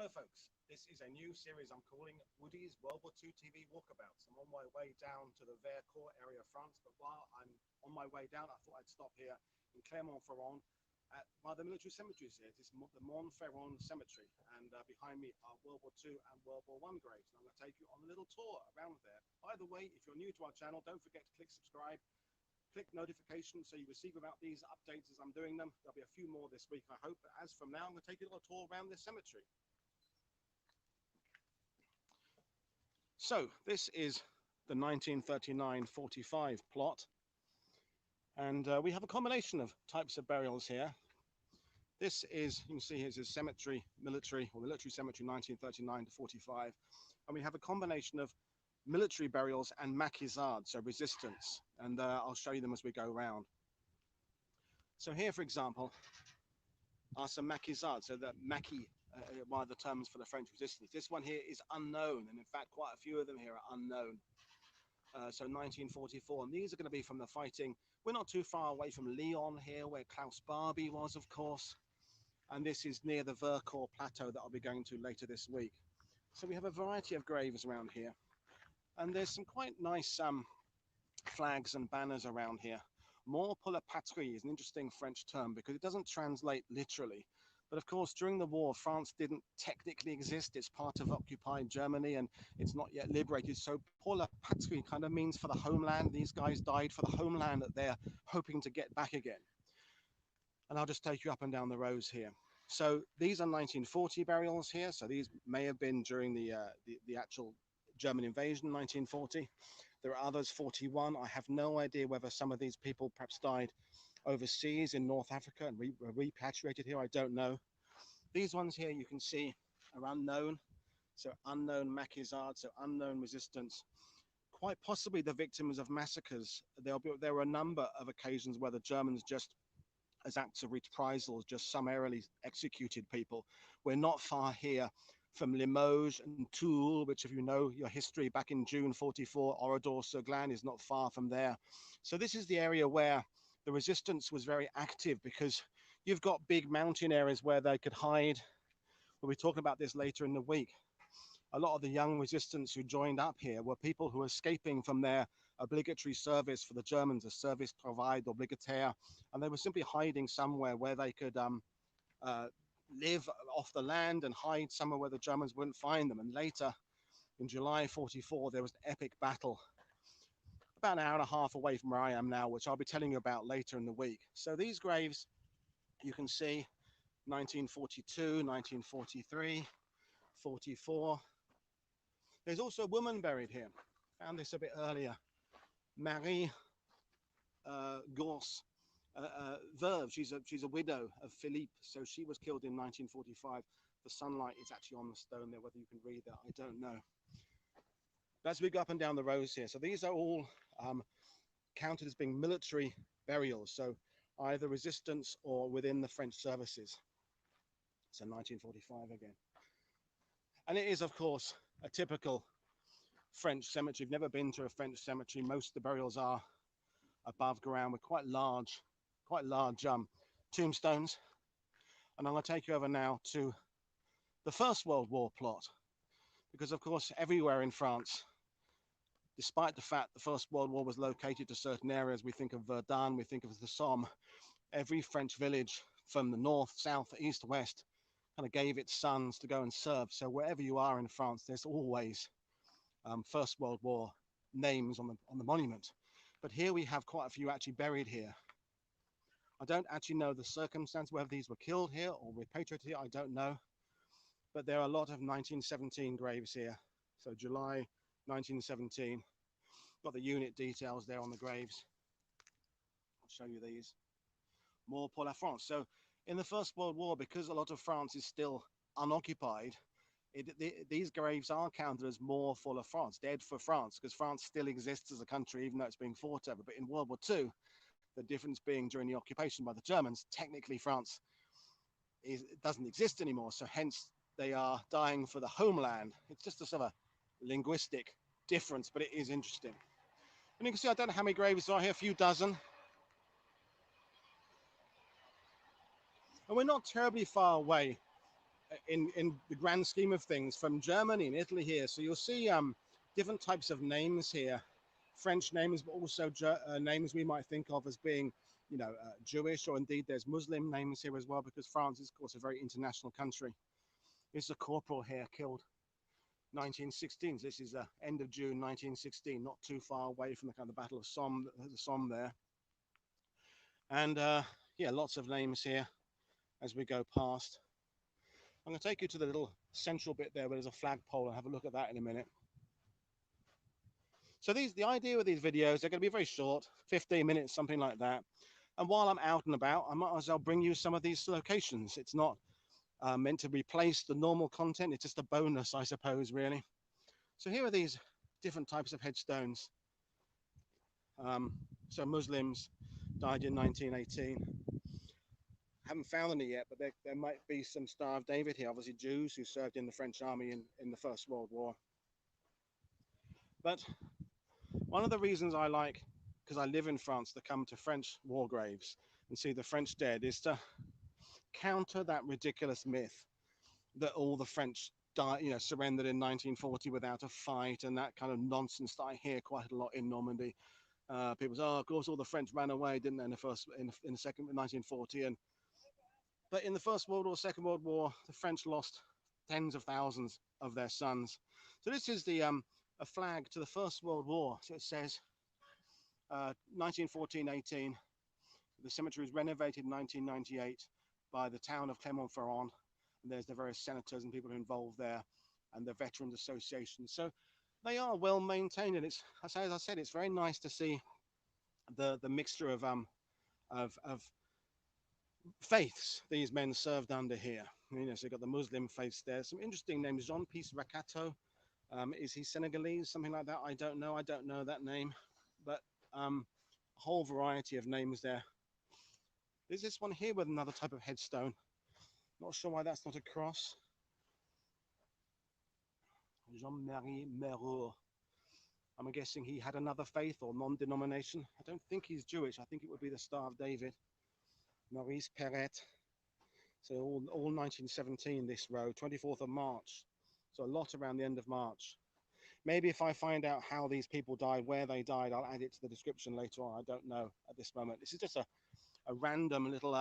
Hello folks, this is a new series I'm calling Woody's WW2TV Walkabouts. I'm on my way down to the Vercors area of France, but while I'm on my way down I thought I'd stop here in Clermont-Ferrand at one of the military cemeteries here. It's the Montferrand cemetery, and behind me are World War II and World War I graves. And I'm going to take you on a little tour around there. By the way, if you're new to our channel, don't forget to click subscribe, click notifications so you receive about these updates as I'm doing them. There'll be a few more this week, I hope, but as from now I'm going to take you on a tour around this cemetery. So this is the 1939-45 plot, and we have a combination of types of burials here. This is, you can see here's a cemetery, military cemetery 1939 to 45, and we have a combination of military burials and maquisards, so resistance, and I'll show you them as we go around. So here, for example, are some maquisards, so the maquis, one of the terms for the French resistance. This one here is unknown, and in fact quite a few of them here are unknown. So 1944, and these are going to be from the fighting. We're not too far away from Lyon here, where Klaus Barbie was, of course, and this is near the Vercors plateau that I'll be going to later this week. So we have a variety of graves around here, and there's some quite nice flags and banners around here. Mort pour la patrie is an interesting French term because it doesn't translate literally. But of course, during the war, France didn't technically exist. It's part of occupied Germany and it's not yet liberated. So pour la patrie kind of means for the homeland. These guys died for the homeland that they're hoping to get back again. And I'll just take you up and down the rows here. So these are 1940 burials here. So these may have been during the actual German invasion, 1940. There are others, 41. I have no idea whether some of these people perhaps died overseas in North Africa and were repatriated here. I don't know. These ones here you can see are unknown. So unknown maquisards, so unknown resistance. Quite possibly the victims of massacres. There were a number of occasions where the Germans just, as acts of reprisals, just summarily executed people. We're not far here from Limoges and Toul, which if you know your history, back in June 44, Oradour-sur-Glane is not far from there. So this is the area where the resistance was very active because you've got big mountain areas where they could hide. We'll be talking about this later in the week. A lot of the young resistance who joined up here were people who were escaping from their obligatory service for the Germans, a service travail obligataire, and they were simply hiding somewhere where they could live off the land and hide somewhere where the Germans wouldn't find them. And later, in July 44, there was an epic battle about an hour and a half away from where I am now, which I'll be telling you about later in the week. So these graves, you can see 1942, 1943, 44. There's also a woman buried here. Found this a bit earlier. Marie Gorse Verve. She's a widow of Philippe, so she was killed in 1945. The sunlight is actually on the stone there. Whether you can read that, I don't know. But as we go up and down the rows here, so these are all counted as being military burials, so either resistance or within the French services. So 1945 again. And it is, of course, a typical French cemetery. If you've never been to a French cemetery, most of the burials are above ground with quite large tombstones. And I'm going to take you over now to the First World War plot, because of course everywhere in France, despite the fact the First World War was located to certain areas, we think of Verdun, we think of the Somme, every French village from the north, south, east, west kind of gave its sons to go and serve. So wherever you are in France, there's always First World War names on the monument. But here we have quite a few actually buried here. I don't actually know the circumstance, whether these were killed here or repatriated here, I don't know. But there are a lot of 1917 graves here. So July 1917. Got the unit details there on the graves. I'll show you these. Mort pour la France. So in the First World War, because a lot of France is still unoccupied, these graves are counted as mort pour la France, dead for France, because France still exists as a country, even though it's being fought over. But in World War II, the difference being during the occupation by the Germans, technically France doesn't exist anymore. So hence they are dying for the homeland. It's just a sort of a linguistic difference, but it is interesting. And you can see, I don't know how many graves are here, a few dozen. And we're not terribly far away in the grand scheme of things from Germany and Italy here. So you'll see different types of names here, French names, but also names we might think of as being, Jewish, or indeed there's Muslim names here as well, because France is, of course, a very international country. There's a corporal here killed 1916. So this is end of June 1916, not too far away from the kind of Battle of Somme, the Somme there. And yeah, lots of names here as we go past. I'm going to take you to the little central bit there where there's a flagpole and have a look at that in a minute. So the idea with these videos, they're going to be very short, 15 minutes, something like that. And while I'm out and about, I might as well bring you some of these locations. It's not meant to replace the normal content. It's just a bonus, I suppose, really. So here are these different types of headstones. So Muslims died in 1918. Haven't found any yet, but there might be some Star of David here. Obviously Jews who served in the French army in the First World War. But one of the reasons I like, because I live in France, to come to French war graves and see the French dead, is to counter that ridiculous myth that all the French died, surrendered in 1940 without a fight, and that kind of nonsense that I hear quite a lot in Normandy. People say, "Oh, of course, all the French ran away, didn't they, in the second 1940?" But in the First World War, Second World War, the French lost tens of thousands of their sons. So this is a flag to the First World War. So it says 1914-18. The cemetery was renovated in 1998 by the town of Clermont-Ferrand. And there's the various senators and people involved there, and the Veterans Association. So they are well maintained, and it's, as I said, it's very nice to see the mixture of faiths these men served under here. So you've got the Muslim faiths there. Some interesting names. Jean-Pierre Racato. Is he Senegalese? Something like that. I don't know that name. But a whole variety of names there. There's this one here with another type of headstone. Not sure why that's not a cross. Jean-Marie Mereur. I'm guessing he had another faith or non-denomination. I don't think he's Jewish. I think it would be the Star of David. Maurice Perret. So all 1917, this row, 24th of March. So a lot around the end of March. Maybe if I find out how these people died, where they died, I'll add it to the description later on. I don't know at this moment. This is just a random little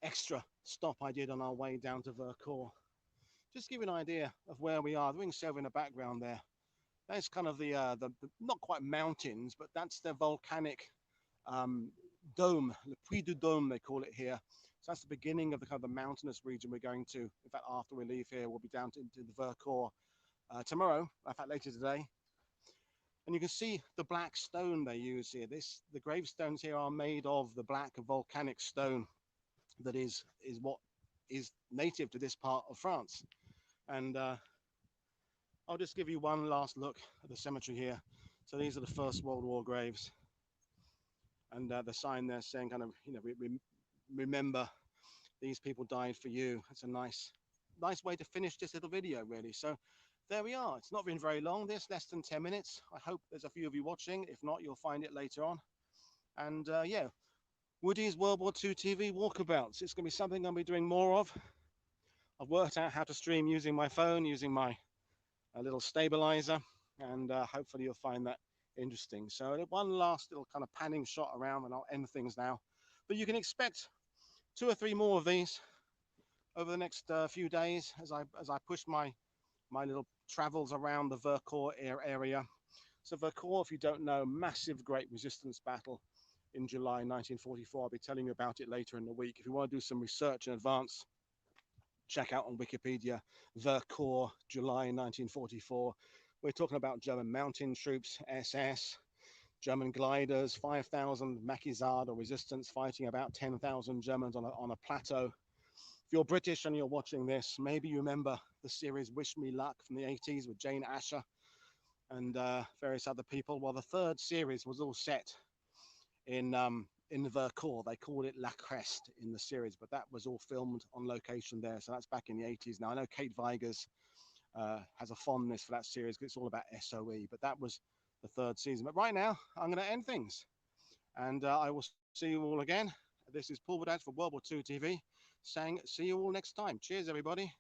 extra stop I did on our way down to Vercors. Just to give you an idea of where we are. The Ring 7 in the background there. That's kind of the not quite mountains, but that's the volcanic dome, the Puy du Dôme they call it here. So that's the beginning of the kind of the mountainous region we're going to. In fact, after we leave here, we'll be down into the Vercors tomorrow, in fact later today. And you can see the black stone they use here. The gravestones here are made of the black volcanic stone that is what is native to this part of France. And I'll just give you one last look at the cemetery here. So these are the First World War graves. And the sign there saying kind of, remember these people died for you. It's a nice way to finish this little video, really. So there we are. It's not been very long, this, less than 10 minutes. I hope there's a few of you watching. If not, you'll find it later on. And yeah, Woody's World War II TV Walkabouts. It's going to be something I'm going to be doing more of. I've worked out how to stream using my phone, using my little stabilizer, and hopefully you'll find that interesting. So one last little kind of panning shot around, and I'll end things now. But you can expect 2 or 3 more of these over the next few days as I push my little travels around the Vercors area. So Vercors, if you don't know, massive great resistance battle in July 1944. I'll be telling you about it later in the week. If you want to do some research in advance, check out on Wikipedia, Vercors, July 1944. We're talking about German mountain troops, SS, German gliders, 5,000 Maquisards or resistance fighting about 10,000 Germans on a plateau. If you're British and you're watching this, maybe you remember the series Wish Me Luck from the 80s with Jane Asher and various other people. Well, the 3rd series was all set in Vercors. They called it La Crest in the series, but that was all filmed on location there. So that's back in the 80s. Now, I know Kate Vigers has a fondness for that series because it's all about SOE, but that was the 3rd season. But right now, I'm going to end things, and I will see you all again. This is Paul Woodadge for World War II TV, saying see you all next time. Cheers, everybody.